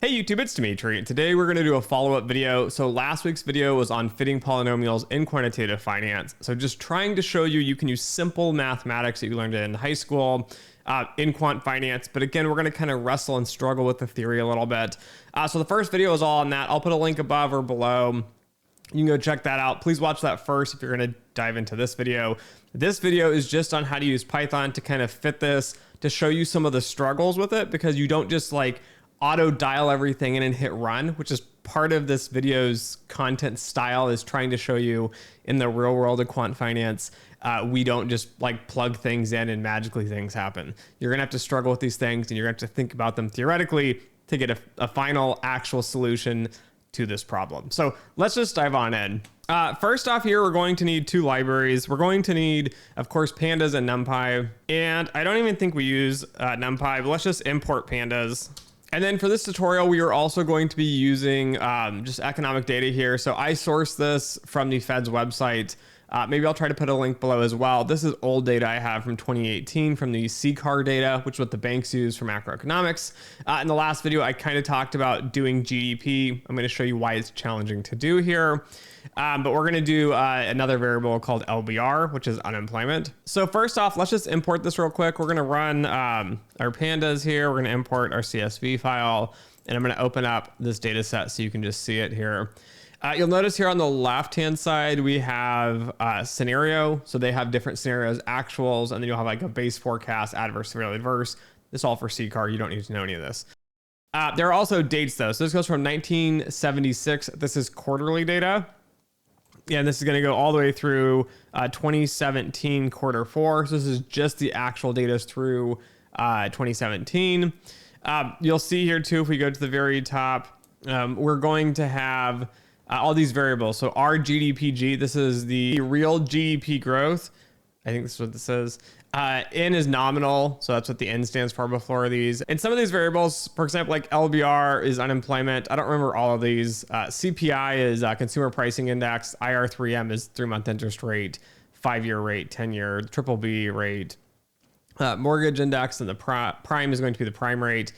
Hey YouTube, it's Dimitri. Today we're going to do a follow-up video. So last week's video was on fitting polynomials in quantitative finance. So just trying to show you can use simple mathematics that you learned in high school in quant finance. But again, we're going to kind of wrestle and struggle with the theory a little bit. So the first video is all on that. I'll put a link above or below. You can go check that out. Please watch that first if you're going to dive into this video. This video is just on how to use Python to kind of fit this, to show you some of the struggles with it, because you don't just like auto dial everything in and hit run, which is part of this video's content style, is trying to show you in the real world of quant finance, we don't just like plug things in and magically things happen. You're gonna have to struggle with these things and you're gonna have to think about them theoretically to get a final actual solution to this problem. So let's just dive on in. First off here, we're going to need two libraries. We're going to need, of course, pandas and numpy. And I don't even think we use numpy, but let's just import pandas. And then for this tutorial, we are also going to be using just economic data here. So I sourced this from the Fed's website. Maybe I'll try to put a link below as well. This is old data I have from 2018 from the CCAR data, which is what the banks use for macroeconomics. In the last video, I kind of talked about doing GDP. I'm going to show you why it's challenging to do here. But we're going to do another variable called LBR, which is unemployment. So first off, let's just import this real quick. We're going to run our pandas here. We're going to import our CSV file, and I'm going to open up this data set so you can just see it here. You'll notice here on the left-hand side, we have scenario. So they have different scenarios, actuals, and then you'll have like a base forecast, adverse, severely adverse. This is all for CCAR. You don't need to know any of this. There are also dates though. So this goes from 1976. This is quarterly data. Yeah, and this is going to go all the way through 2017 quarter 4. So this is just the actual data through 2017. You'll see here too, if we go to the very top, we're going to have all these variables. So our GDPG, this is the real GDP growth. I think this is what this is. N is nominal, so that's what the N stands for before these. And some of these variables, for example, like LBR is unemployment. I don't remember all of these. CPI is consumer pricing index. IR3M is 3-month interest rate, 5-year rate, 10-year, triple B rate. Mortgage index, and the prime is going to be the prime rate.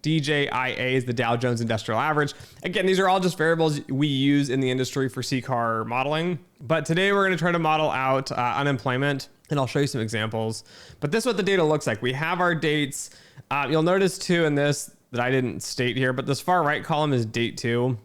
DJIA is the Dow Jones Industrial Average. Again, these are all just variables we use in the industry for CCAR modeling. But today we're going to try to model out unemployment, and I'll show you some examples. But this is what the data looks like. We have our dates. You'll notice too in this that I didn't state here, but this far right column is date 2.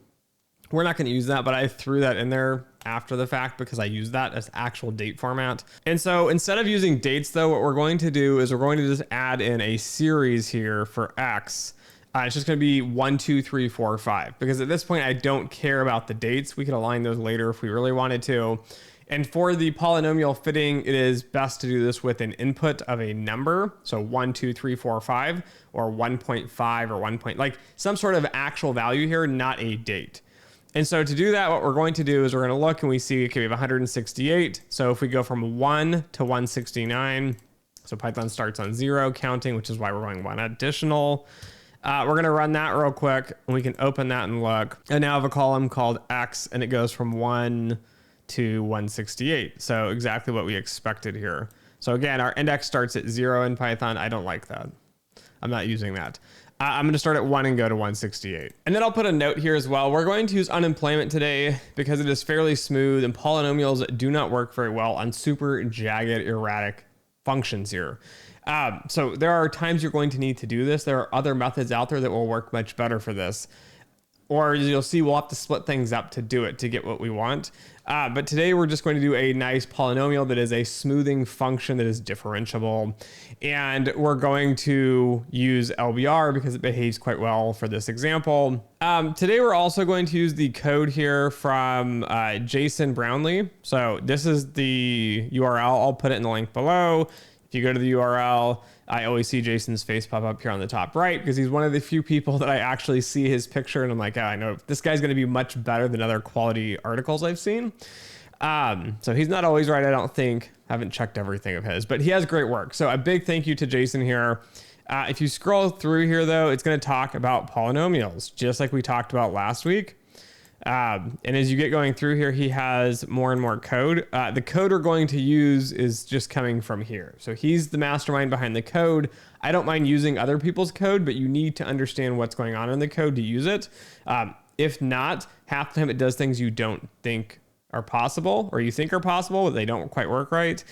We're not going to use that, but I threw that in there after the fact because I use that as actual date format. And so instead of using dates though, what we're going to do is we're going to just add in a series here for X. It's just going to be 1, 2, 3, 4, 5, because at this point, I don't care about the dates. We can align those later if we really wanted to. And for the polynomial fitting, it is best to do this with an input of a number. So 1, 2, 3, 4, 5, or 1.5 or 1 point, like some sort of actual value here, not a date. And so to do that, what we're going to do is we're going to look and we see, okay, we have 168. So if we go from 1 to 169, so Python starts on 0 counting, which is why we're going 1 additional. We're going to run that real quick and we can open that and look. And now I have a column called X and it goes from 1 to 168. So exactly what we expected here. So again, our index starts at 0 in Python. I don't like that. I'm not using that. I'm going to start at 1 and go to 168. And then I'll put a note here as well. We're going to use unemployment today because it is fairly smooth and polynomials do not work very well on super jagged, erratic functions here. So there are times you're going to need to do this. There are other methods out there that will work much better for this. Or you'll see we'll have to split things up to do it to get what we want. But today we're just going to do a nice polynomial that is a smoothing function that is differentiable. And we're going to use LBR because it behaves quite well for this example. Today we're also going to use the code here from Jason Brownlee. So this is the URL. I'll put it in the link below. If you go to the URL, I always see Jason's face pop up here on the top right because he's one of the few people that I actually see his picture and I'm like, oh, I know this guy's going to be much better than other quality articles I've seen. So he's not always right, I don't think. I haven't checked everything of his, but he has great work. So a big thank you to Jason here. If you scroll through here though, it's going to talk about polynomials, just like we talked about last week. And as you get going through here, he has more and more code. The code we're going to use is just coming from here. So he's the mastermind behind the code. I don't mind using other people's code, but you need to understand what's going on in the code to use it. If not, half the time it does things you don't think are possible, or you think are possible, but they don't quite work right.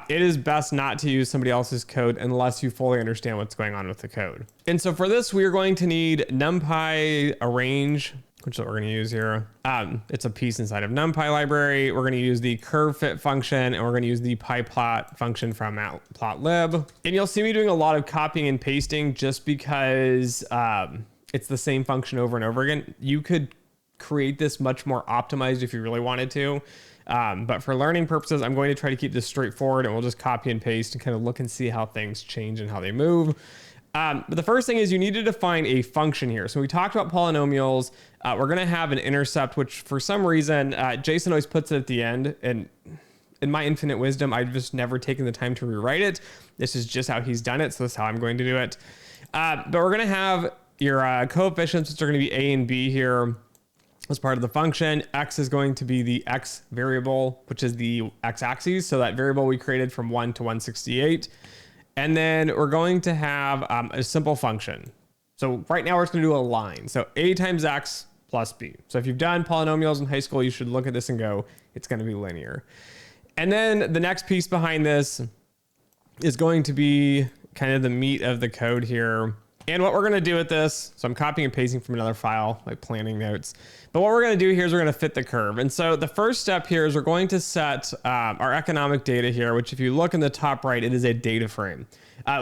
It is best not to use somebody else's code unless you fully understand what's going on with the code. And so for this, we are going to need NumPy arrange, which is what we're going to use here. It's a piece inside of NumPy library. We're going to use the curve fit function, and we're going to use the pyplot function from matplotlib. And you'll see me doing a lot of copying and pasting just because it's the same function over and over again. You could create this much more optimized if you really wanted to. But for learning purposes, I'm going to try to keep this straightforward, and we'll just copy and paste and kind of look and see how things change and how they move. But the first thing is you need to define a function here. So we talked about polynomials. We're going to have an intercept, which for some reason, Jason always puts it at the end. And in my infinite wisdom, I've just never taken the time to rewrite it. This is just how he's done it. So that's how I'm going to do it. But we're going to have your coefficients, which are going to be a and b here as part of the function. X is going to be the X variable, which is the X axis. So that variable we created from 1 to 168. And then we're going to have a simple function. So right now we're just going to do a line. So a times X plus b. So if you've done polynomials in high school, you should look at this and go, it's going to be linear. And then the next piece behind this is going to be kind of the meat of the code here. And what we're going to do with this, so I'm copying and pasting from another file, like planning notes. But what we're going to do here is we're going to fit the curve. And so the first step here is we're going to set our economic data here, which if you look in the top right, it is a data frame.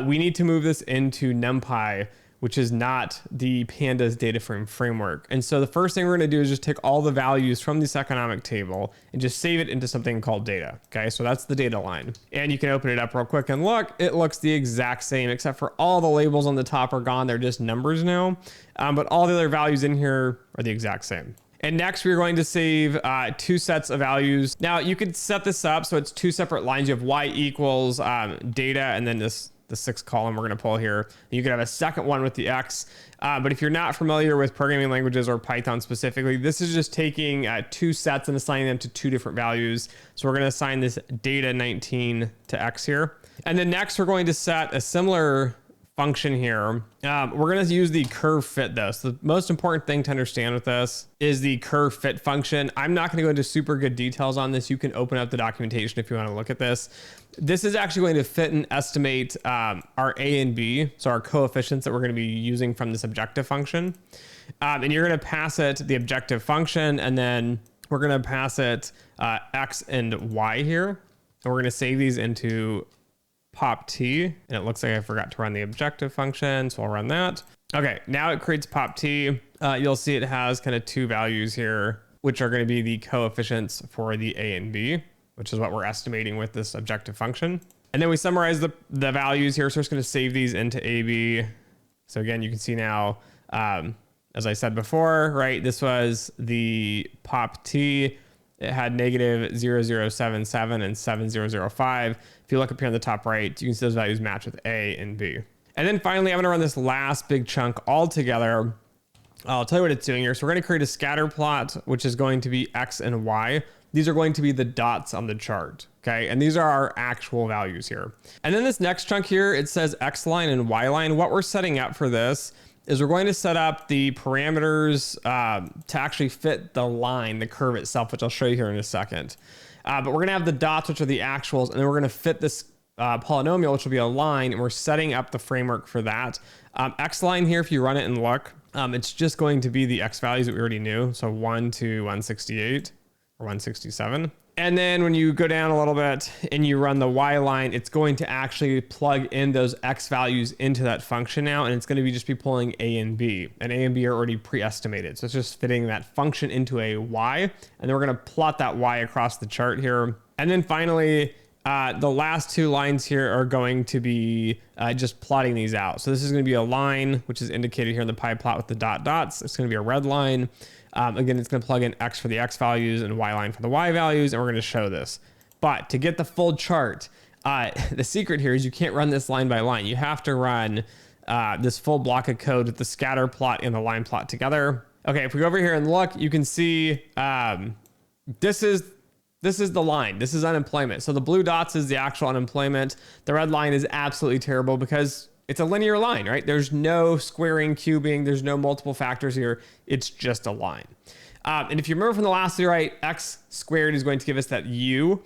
We need to move this into NumPy, which is not the pandas data frame framework. And so the first thing we're going to do is just take all the values from this economic table and just save it into something called data. Okay, so that's the data line. And you can open it up real quick and look, it looks the exact same, except for all the labels on the top are gone. They're just numbers now. But all the other values in here are the exact same. And next we're going to save two sets of values. Now you could set this up so it's two separate lines. You have y equals data, and then the sixth column we're going to pull here. You could have a second one with the X. But if you're not familiar with programming languages or Python specifically, this is just taking two sets and assigning them to two different values. So we're going to assign this data 19 to X here. And then next we're going to set a similar function here. We're going to use the curve fit though. So the most important thing to understand with this is the curve fit function. I'm not going to go into super good details on this. You can open up the documentation if you want to look at this. This is actually going to fit and estimate our A and B, so our coefficients that we're going to be using from this objective function. And you're going to pass it the objective function, and then we're going to pass it X and Y here. And we're going to save these into pop_t, and it looks like I forgot to run the objective function, so I'll run that. Okay, now it creates pop_t. You'll see it has kind of two values here, which are going to be the coefficients for the A and B, which is what we're estimating with this objective function. And then we summarize the values here. So we're just going to save these into AB. So again, you can see now, as I said before, right, this was the pop_t. It had negative 0077 and 7005. If you look up here on the top right, you can see those values match with A and B. And then finally, I'm going to run this last big chunk all together. I'll tell you what it's doing here. So we're going to create a scatter plot, which is going to be X and Y. These are going to be the dots on the chart. Okay. And these are our actual values here. And then this next chunk here, it says X line and Y line. What we're setting up for this is we're going to set up the parameters to actually fit the line, the curve itself, which I'll show you here in a second. But we're going to have the dots, which are the actuals, and then we're going to fit this polynomial, which will be a line, and we're setting up the framework for that. X line here, if you run it and look, it's just going to be the X values that we already knew. So 1 to 168 or 167. And then when you go down a little bit and you run the Y line, it's going to actually plug in those X values into that function now. And it's going to just be pulling A and B, and A and B are already pre-estimated. So it's just fitting that function into a Y. And then we're going to plot that Y across the chart here. And then finally, the last two lines here are going to be just plotting these out. So this is going to be a line, which is indicated here in the pie plot with the dots. It's going to be a red line. Again, it's going to plug in X for the X values and Y line for the Y values, and we're going to show this. But to get the full chart, the secret here is you can't run this line by line. You have to run this full block of code with the scatter plot and the line plot together. Okay, if we go over here and look, you can see this is the line. This is unemployment. So the blue dots is the actual unemployment. The red line is absolutely terrible because it's a linear line, right? There's no squaring, cubing. There's no multiple factors here. It's just a line. And if you remember from the last video, right, x squared is going to give us that u.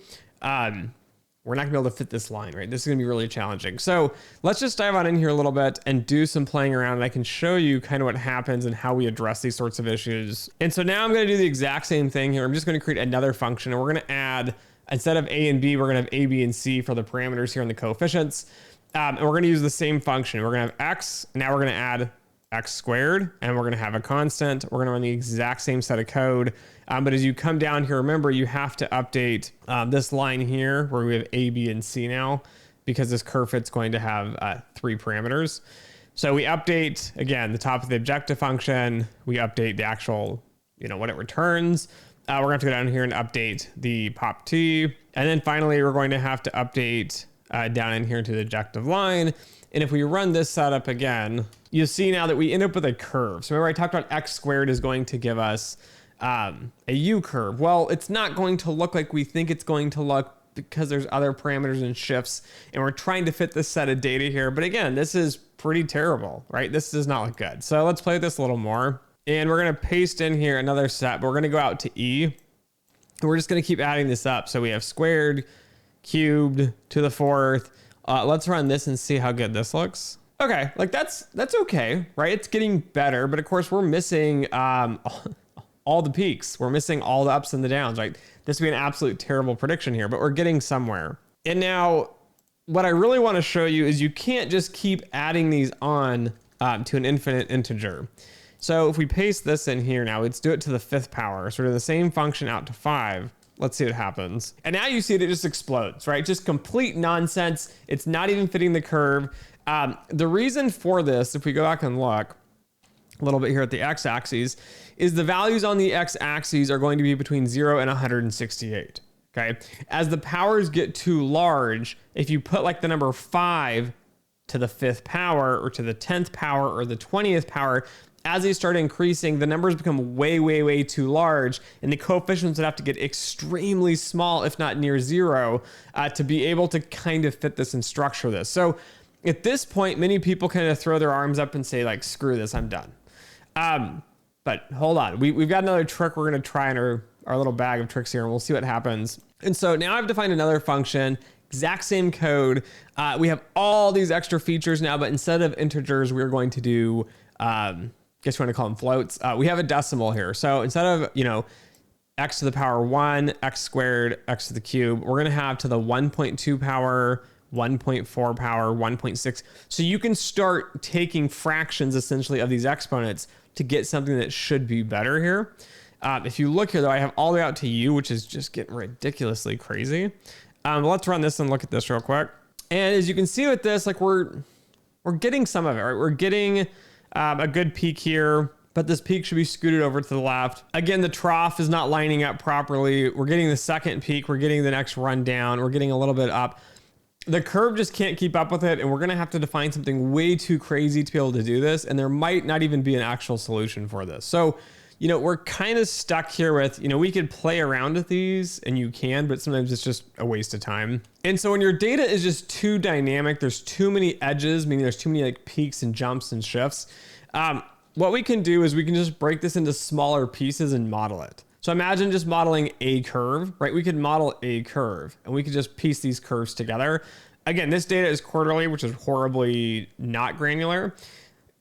We're not gonna be able to fit this line, right? This is gonna be really challenging. So let's just dive on in here a little bit and do some playing around, and I can show you kind of what happens and how we address these sorts of issues. And so now I'm gonna do the exact same thing here. I'm just gonna create another function, and we're gonna add, instead of a and b, we're gonna have a, b, and c for the parameters here and the coefficients. And we're gonna use the same function. We're gonna have x, now we're gonna add x squared, and we're gonna have a constant. We're gonna run the exact same set of code. But as you come down here, remember, you have to update this line here where we have a, b, and c now, because this curve fit's going to have 3 parameters. So we update, again, the top of the objective function. We update the actual, what it returns. We're gonna have to go down here and update the pop t. And then finally, we're going to have to update down in here to the objective line. And if we run this setup again, you'll see now that we end up with a curve. So remember I talked about x squared is going to give us a U curve. Well, it's not going to look like we think it's going to look because there's other parameters and shifts, and we're trying to fit this set of data here. But again, this is pretty terrible, right? This does not look good. So let's play this a little more. And we're gonna paste in here another set, but we're gonna go out to E. And we're just gonna keep adding this up. So we have squared, cubed to the 4th. Let's run this and see how good this looks. Okay, like that's okay, right? It's getting better, but of course we're missing all the peaks. We're missing all the ups and the downs, right? This would be an absolute terrible prediction here, but we're getting somewhere. And now what I really want to show you is you can't just keep adding these on to an infinite integer. So if we paste this in here now, let's do it to the 5th power. Sort of the same function out to 5. Let's see what happens. And now you see it just explodes, right? Just complete nonsense. It's not even fitting the curve. The reason for this, if we go back and look a little bit here at the x-axis, is the values on the x-axis are going to be between 0 and 168, okay? As the powers get too large, if you put like the number 5 to the 5th power or to the 10th power or the 20th power, as they start increasing, the numbers become way too large, and the coefficients would have to get extremely small, if not near 0, to be able to kind of fit this and structure this. So at this point, many people kind of throw their arms up and say like, screw this, I'm done. But hold on, we've got another trick we're gonna try in our little bag of tricks here, and we'll see what happens. And so now I've defined another function, exact same code. We have all these extra features now, but instead of integers, we're going to do, guess you want to call them floats. We have a decimal here. So instead of, x to the power 1, x squared, x to the cube, we're gonna have to the 1.2 power, 1.4 power, 1.6. So you can start taking fractions essentially of these exponents to get something that should be better here. If you look here though, I have all the way out to u, which is just getting ridiculously crazy. Let's run this and look at this real quick. And as you can see with this, like we're getting some of it, right? We're getting a good peak here, but this peak should be scooted over to the left. Again, the trough is not lining up properly. We're getting the second peak. We're getting the next run down. We're getting a little bit up. The curve just can't keep up with it, and we're gonna have to define something way too crazy to be able to do this, and there might not even be an actual solution for this. So, we're kind of stuck here with, we could play around with these, and you can, but sometimes it's just a waste of time. And so when your data is just too dynamic, there's too many edges, meaning there's too many like peaks and jumps and shifts. What we can do is we can just break this into smaller pieces and model it. So imagine just modeling a curve, right? We could model a curve, and we could just piece these curves together. Again, this data is quarterly, which is horribly not granular.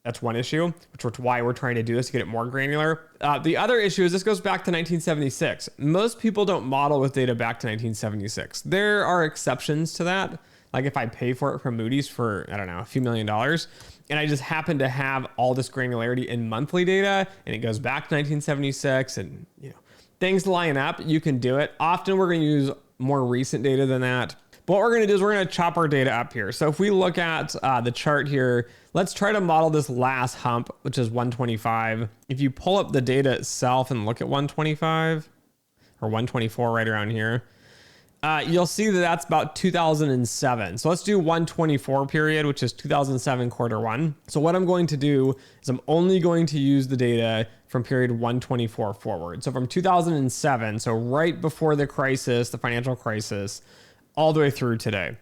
That's one issue, which is why we're trying to do this to get it more granular. The other issue is this goes back to 1976. Most people don't model with data back to 1976. There are exceptions to that. Like if I pay for it from Moody's for, I don't know, a few $1,000,000, and I just happen to have all this granularity in monthly data, and it goes back to 1976, and things line up, you can do it. Often we're gonna use more recent data than that. But what we're gonna do is we're gonna chop our data up here. So if we look at the chart here, let's try to model this last hump, which is 125. If you pull up the data itself and look at 125 or 124 right around here, you'll see that that's about 2007. So let's do 124 period, which is 2007 quarter one. So what I'm going to do is I'm only going to use the data from period 124 forward. So from 2007, so right before the crisis, the financial crisis, all the way through today.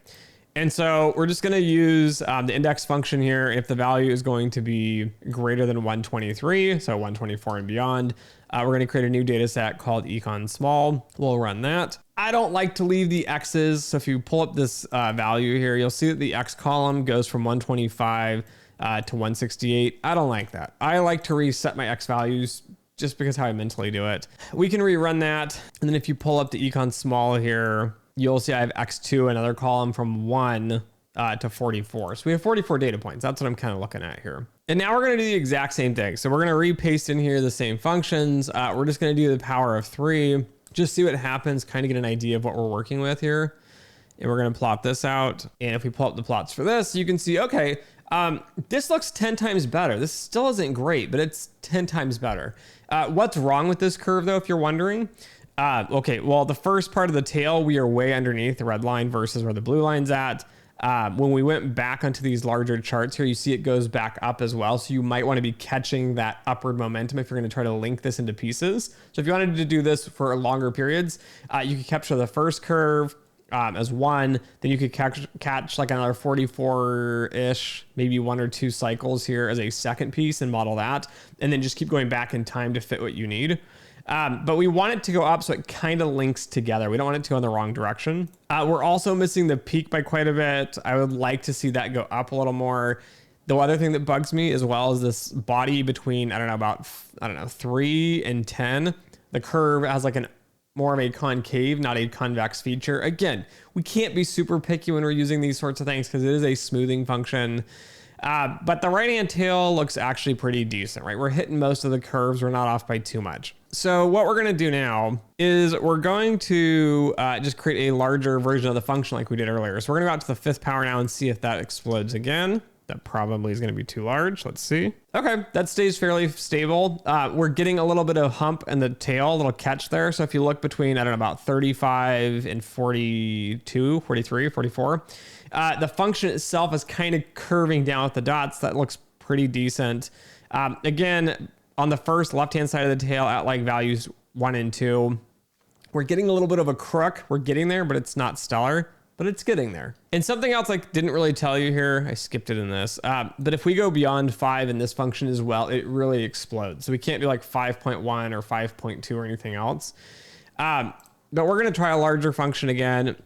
And so we're just going to use the index function here. If the value is going to be greater than 123, so 124 and beyond, we're going to create a new data set called econ small. We'll run that. I don't like to leave the X's. So if you pull up this value here, you'll see that the X column goes from 125 to 168. I don't like that. I like to reset my X values just because how I mentally do it. We can rerun that. And then if you pull up the econ small here, you'll see I have X2, another column from 1 to 44. So we have 44 data points. That's what I'm kind of looking at here. And now we're going to do the exact same thing. So we're going to repaste in here the same functions. We're just going to do the power of 3, just see what happens, kind of get an idea of what we're working with here. And we're going to plot this out. And if we pull up the plots for this, you can see, okay, this looks 10 times better. This still isn't great, but it's 10 times better. What's wrong with this curve though, if you're wondering? Okay, well, the first part of the tail, we are way underneath the red line versus where the blue line's at. When we went back onto these larger charts here, you see it goes back up as well. So you might want to be catching that upward momentum if you're going to try to link this into pieces. So if you wanted to do this for longer periods, you could capture the first curve as one, then you could catch like another 44-ish, maybe 1 or 2 cycles here as a second piece and model that, and then just keep going back in time to fit what you need. But we want it to go up so it kind of links together. We don't want it to go in the wrong direction. We're also missing the peak by quite a bit. I would like to see that go up a little more. The other thing that bugs me as well is this body between, about 3 and 10. The curve has like more of a concave, not a convex feature. Again, we can't be super picky when we're using these sorts of things because it is a smoothing function. But the right-hand tail looks actually pretty decent, right? We're hitting most of the curves. We're not off by too much. So what we're going to do now is we're going to just create a larger version of the function like we did earlier. So we're going to go out to the 5th power now and see if that explodes again. That probably is going to be too large. Let's see. Okay, that stays fairly stable. We're getting a little bit of hump in the tail, a little catch there. So if you look between, about 35 and 42, 43, 44, the function itself is kind of curving down with the dots. That looks pretty decent. Again, on the first left-hand side of the tail at like values 1 and 2, we're getting a little bit of a crook. We're getting there, but it's not stellar. But it's getting there. And something else I didn't really tell you here, I skipped it in this, but if we go beyond 5 in this function as well, it really explodes. So we can't do like 5.1 or 5.2 or anything else. But we're gonna try a larger function again.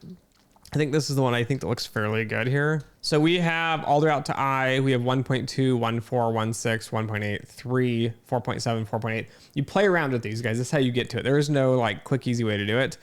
I think this is the one I think that looks fairly good here. So we have all the way out to I, we have 1.2, 1.4, 1.6, 1.8, 3, 4.7, 4.8. You play around with these guys. This is how you get to it. There is no like quick, easy way to do it.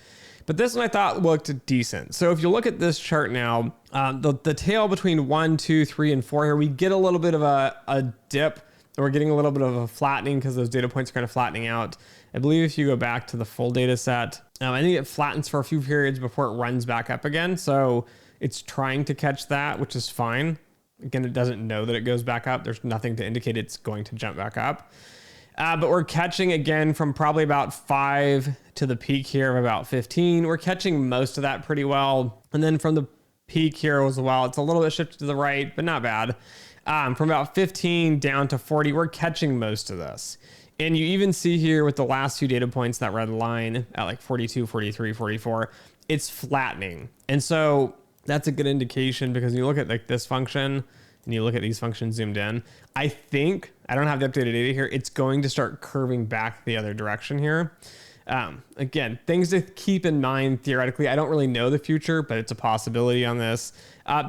But this one I thought looked decent. So if you look at this chart now, the tail between 1, 2, 3, and 4 here, we get a little bit of a dip. We're getting a little bit of a flattening because those data points are kind of flattening out. I believe if you go back to the full data set, I think it flattens for a few periods before it runs back up again. So it's trying to catch that, which is fine. Again, it doesn't know that it goes back up. There's nothing to indicate it's going to jump back up. But we're catching again from probably about 5 to the peak here of about 15. We're catching most of that pretty well. And then from the peak here as well, it's a little bit shifted to the right, but not bad. From about 15 down to 40, we're catching most of this. And you even see here with the last 2 data points, that red line at like 42, 43, 44, it's flattening. And so that's a good indication because you look at like this function and you look at these functions zoomed in, I think, I don't have the updated data here, it's going to start curving back the other direction here. Again, things to keep in mind theoretically. I don't really know the future, but it's a possibility on this.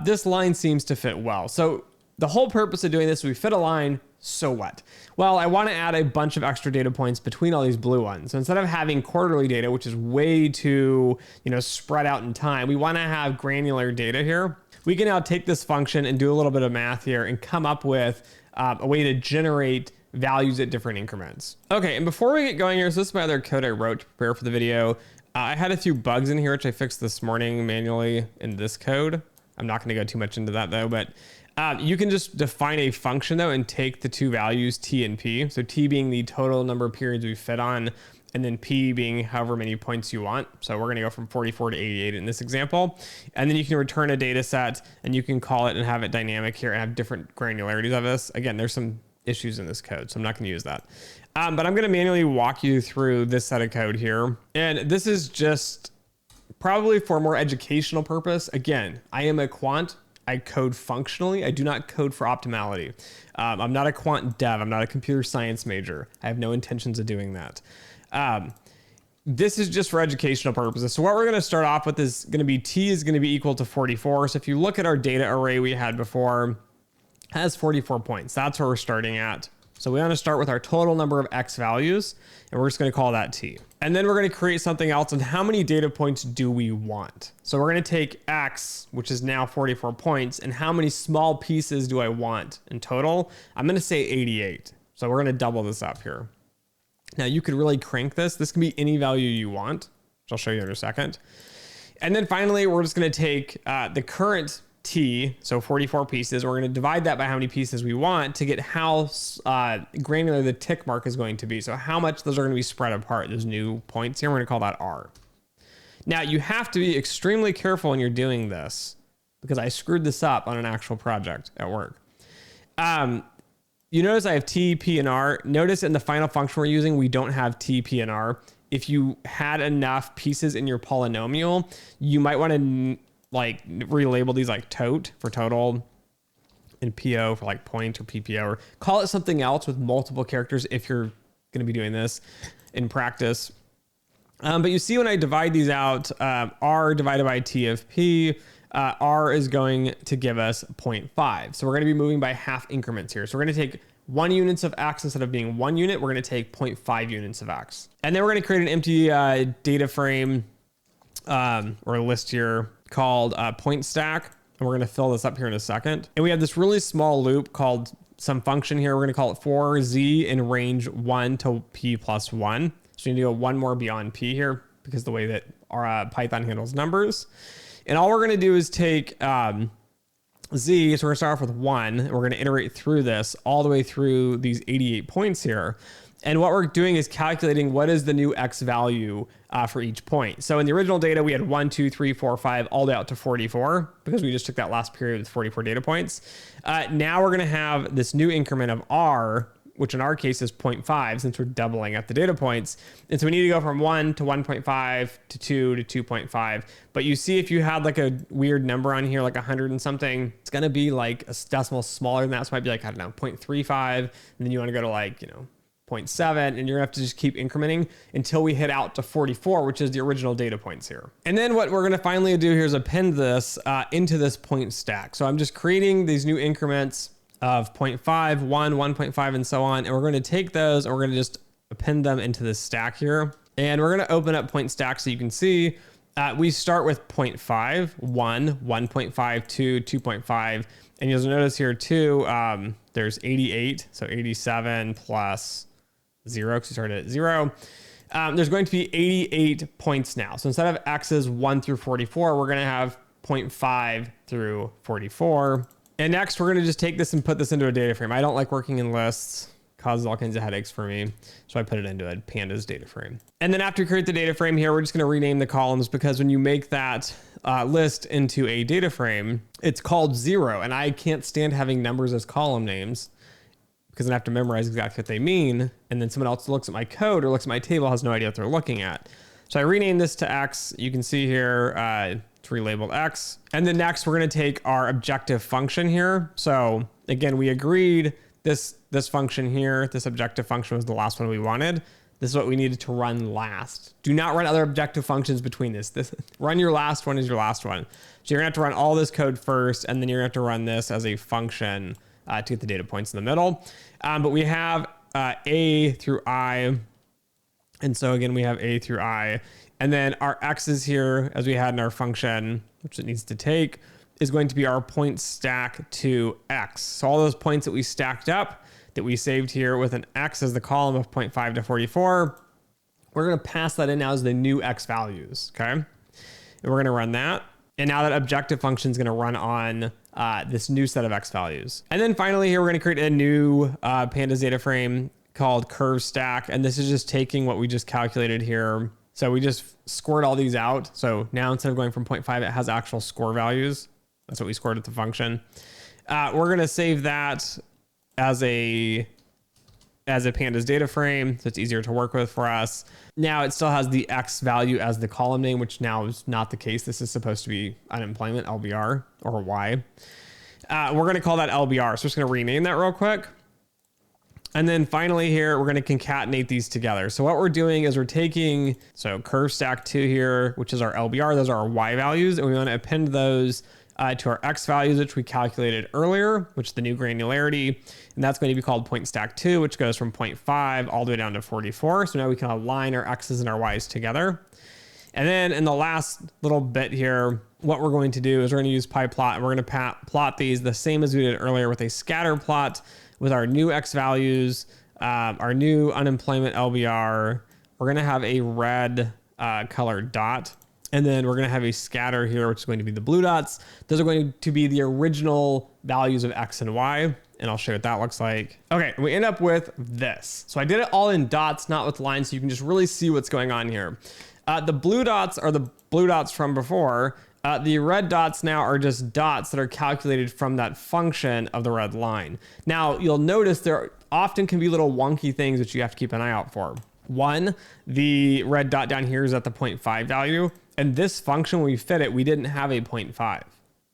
This line seems to fit well. So the whole purpose of doing this, we fit a line, so what? Well, I want to add a bunch of extra data points between all these blue ones. So instead of having quarterly data, which is way too, spread out in time, we want to have granular data here. We can now take this function and do a little bit of math here and come up with a way to generate values at different increments. Okay, and before we get going here, so this is my other code I wrote to prepare for the video. I had a few bugs in here, which I fixed this morning manually in this code. I'm not going to go too much into that though, but you can just define a function though and take the 2 values, t and p. So t being the total number of periods we fit on, and then P being however many points you want. So we're going to go from 44 to 88 in this example. And then you can return a data set and you can call it and have it dynamic here and have different granularities of this. Again, there's some issues in this code, so I'm not going to use that. But I'm going to manually walk you through this set of code here. And this is just probably for more educational purpose. Again, I am a quant. I code functionally. I do not code for optimality. I'm not a quant dev. I'm not a computer science major. I have no intentions of doing that. This is just for educational purposes. So what we're going to start off with is going to be T is going to be equal to 44. So if you look at our data array we had before, it has 44 points. That's where we're starting at. So we want to start with our total number of X values, and we're just going to call that T. And then we're going to create something else on how many data points do we want. So we're going to take X, which is now 44 points, and how many small pieces do I want in total? I'm going to say 88. So we're going to double this up here. Now you could really crank this. This can be any value you want, which I'll show you in a second. And then finally, we're just going to take the current T, so 44 pieces. We're going to divide that by how many pieces we want to get how granular the tick mark is going to be. So how much those are going to be spread apart, those new points here. We're going to call that R. Now you have to be extremely careful when you're doing this because I screwed this up on an actual project at work. You notice I have T, P, and R. Notice in the final function we're using, we don't have T, P, and R. If you had enough pieces in your polynomial, you might want to like relabel these like tot for total and PO for like point or PPO, or call it something else with multiple characters if you're going to be doing this in practice. But you see when I divide these out, R divided by T of P, R is going to give us 0.5. So we're going to be moving by half increments here. So we're going to take 1 units of X instead of being 1 unit. We're going to take 0.5 units of X. And then we're going to create an empty data frame or a list here called point stack. And we're going to fill this up here in a second. And we have this really small loop called some function here. We're going to call it for Z in range 1 to P plus 1. So you need to go one more beyond P here because the way that our Python handles numbers. And all we're going to do is take Z. So we're going to start off with 1. And we're going to iterate through this all the way through these 88 points here. And what we're doing is calculating what is the new X value for each point. So in the original data, we had 1, 2, 3, 4, 5, all the way out to 44 because we just took that last period with 44 data points. Now we're going to have this new increment of R, which in our case is 0.5 since we're doubling at the data points. And so we need to go from 1 to 1.5 to 2 to 2.5. But you see if you had like a weird number on here, like 100 and something, it's going to be like a decimal smaller than that. So it might be like, I don't know, 0.35. And then you want to go to like, 0.7, and you're gonna have to just keep incrementing until we hit out to 44, which is the original data points here. And then what we're gonna finally do here is append this into this point stack. So I'm just creating these new increments of 0.5, 1, 1.5, and so on. And we're gonna take those and we're gonna just append them into this stack here. And we're gonna open up point stack so you can see we start with 0.5, 1, 1.5, 2, 2.5. And you'll notice here too, there's 88, so 87 plus 0 because we started at 0. There's going to be 88 points now. So instead of X's 1 through 44, we're going to have 0.5 through 44. And next, we're going to just take this and put this into a data frame. I don't like working in lists. Causes all kinds of headaches for me. So I put it into a pandas data frame. And then after we create the data frame here, we're just going to rename the columns because when you make that list into a data frame, it's called 0. And I can't stand having numbers as column names because then I have to memorize exactly what they mean. And then someone else looks at my code or looks at my table, has no idea what they're looking at. So I renamed this to X. You can see here, it's relabeled X. And then next we're going to take our objective function here. So again, we agreed this function here, this objective function was the last one we wanted. This is what we needed to run last. Do not run other objective functions between this. Run your last one as your last one. So you're gonna have to run all this code first, and then you're gonna have to run this as a function to get the data points in the middle. But we have A through I. And so again, we have A through I. And then our X's here, as we had in our function, which it needs to take, is going to be our point stack to X. So all those points that we stacked up, that we saved here with an X as the column of 0.5 to 44, we're gonna pass that in now as the new X values, okay? And we're gonna run that. And now that objective function is gonna run on this new set of X values. And then finally here, we're gonna create a new pandas data frame called curve stack. And this is just taking what we just calculated here. So we just scored all these out. So now instead of going from 0.5, it has actual score values. That's what we scored at the function. We're going to save that as a pandas data frame, so it's easier to work with for us. Now it still has the X value as the column name, which now is not the case. This is supposed to be unemployment, LBR, or Y. We're going to call that LBR. So we're just going to rename that real quick. And then finally here, we're going to concatenate these together. So what we're doing is we're taking, so curve stack 2 here, which is our LBR. Those are our Y values. And we want to append those to our X values, which we calculated earlier, which is the new granularity. And that's going to be called point stack 2, which goes from 0.5 all the way down to 44. So now we can align our X's and our Y's together. And then in the last little bit here, what we're going to do is we're going to use pyplot, and we're going to plot these the same as we did earlier with a scatter plot with our new X values, our new unemployment LBR. We're going to have a red colored dot. And then we're going to have a scatter here, which is going to be the blue dots. Those are going to be the original values of X and Y. And I'll show you what that looks like. Okay, we end up with this. So I did it all in dots, not with lines, so you can just really see what's going on here. The blue dots are the blue dots from before. The red dots now are just dots that are calculated from that function of the red line. Now, you'll notice there often can be little wonky things that you have to keep an eye out for. One, the red dot down here is at the 0.5 value. And this function, when we fit it, we didn't have a 0.5.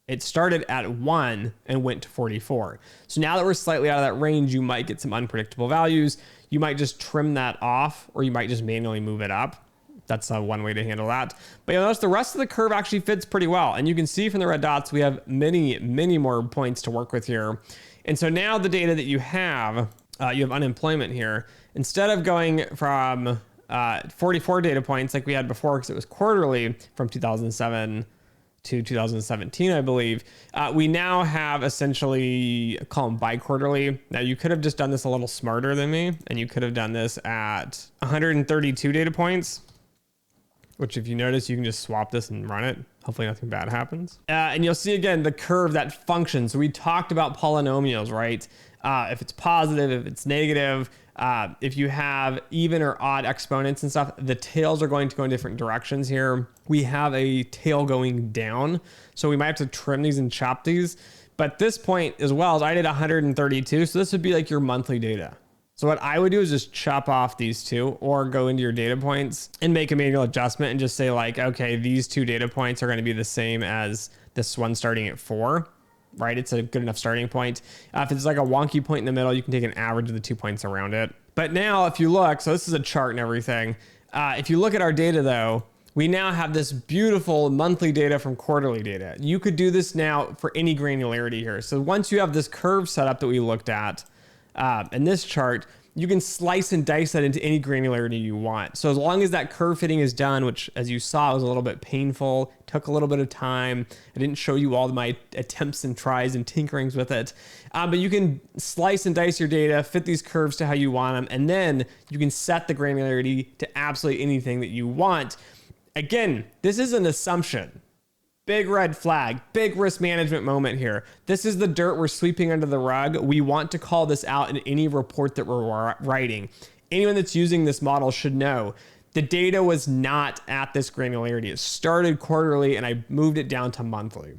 It started at 1 and went to 44. So now that we're slightly out of that range, you might get some unpredictable values. You might just trim that off, or you might just manually move it up. That's one way to handle that. But you'll notice the rest of the curve actually fits pretty well. And you can see from the red dots, we have many, many more points to work with here. And so now the data that you have unemployment here. Instead of going from 44 data points like we had before, because it was quarterly from 2007 to 2017, I believe, we now have essentially call them bi-quarterly. Now you could have just done this a little smarter than me, and you could have done this at 132 data points, which if you notice, you can just swap this and run it. Hopefully nothing bad happens. And you'll see again, the curve, that function. So we talked about polynomials, right? If it's positive, if it's negative, if you have even or odd exponents and stuff, the tails are going to go in different directions here. We have a tail going down, so we might have to trim these and chop these. But at this point as well, as I did 132, so this would be like your monthly data. So what I would do is just chop off these two, or go into your data points and make a manual adjustment and just say like, okay, these two data points are going to be the same as this one starting at 4. Right? It's a good enough starting point. If it's like a wonky point in the middle, you can take an average of the 2 points around it. But now if you look, so this is a chart and everything. If you look at our data though, we now have this beautiful monthly data from quarterly data. You could do this now for any granularity here. So once you have this curve set up that we looked at in this chart, you can slice and dice that into any granularity you want. So as long as that curve fitting is done, which as you saw was a little bit painful, took a little bit of time. I didn't show you all my attempts and tries and tinkerings with it. But you can slice and dice your data, fit these curves to how you want them, and then you can set the granularity to absolutely anything that you want. Again, this is an assumption. Big red flag, big risk management moment here. This is the dirt we're sweeping under the rug. We want to call this out in any report that we're writing. Anyone that's using this model should know the data was not at this granularity. It started quarterly and I moved it down to monthly.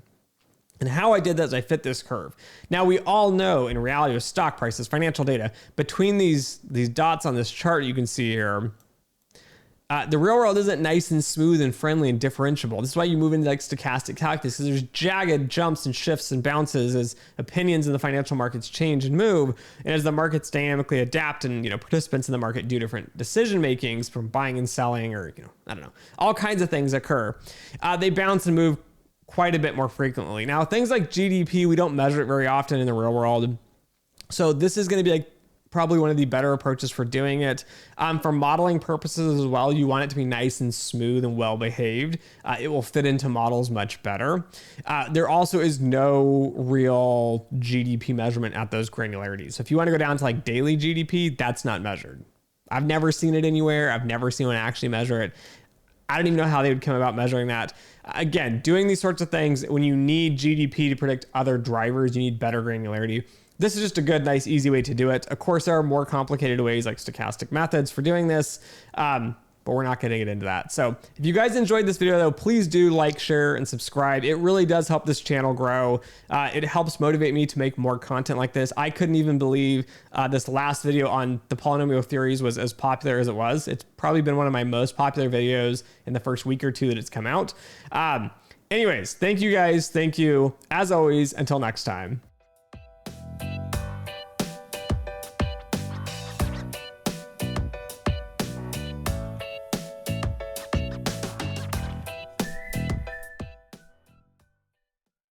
And how I did that is I fit this curve. Now we all know in reality with stock prices, financial data, between these dots on this chart you can see here, the real world isn't nice and smooth and friendly and differentiable. This is why you move into like stochastic calculus, because there's jagged jumps and shifts and bounces as opinions in the financial markets change and move, and as the markets dynamically adapt and participants in the market do different decision makings from buying and selling, or I don't know, all kinds of things occur. They bounce and move quite a bit more frequently. Now things like GDP, we don't measure it very often in the real world, so this is going to be like probably one of the better approaches for doing it. For modeling purposes as well, you want it to be nice and smooth and well behaved. It will fit into models much better. There also is no real GDP measurement at those granularities. So if you want to go down to like daily GDP, that's not measured. I've never seen it anywhere. I've never seen one actually measure it. I don't even know how they would come about measuring that. Again, doing these sorts of things, when you need GDP to predict other drivers, you need better granularity. This is just a good, nice, easy way to do it. Of course, there are more complicated ways like stochastic methods for doing this, but we're not going to get into that. So if you guys enjoyed this video though, please do like, share, and subscribe. It really does help this channel grow. It helps motivate me to make more content like this. I couldn't even believe this last video on the polynomial theories was as popular as it was. It's probably been one of my most popular videos in the first week or two that it's come out. Anyways, thank you guys. Thank you. As always, until next time.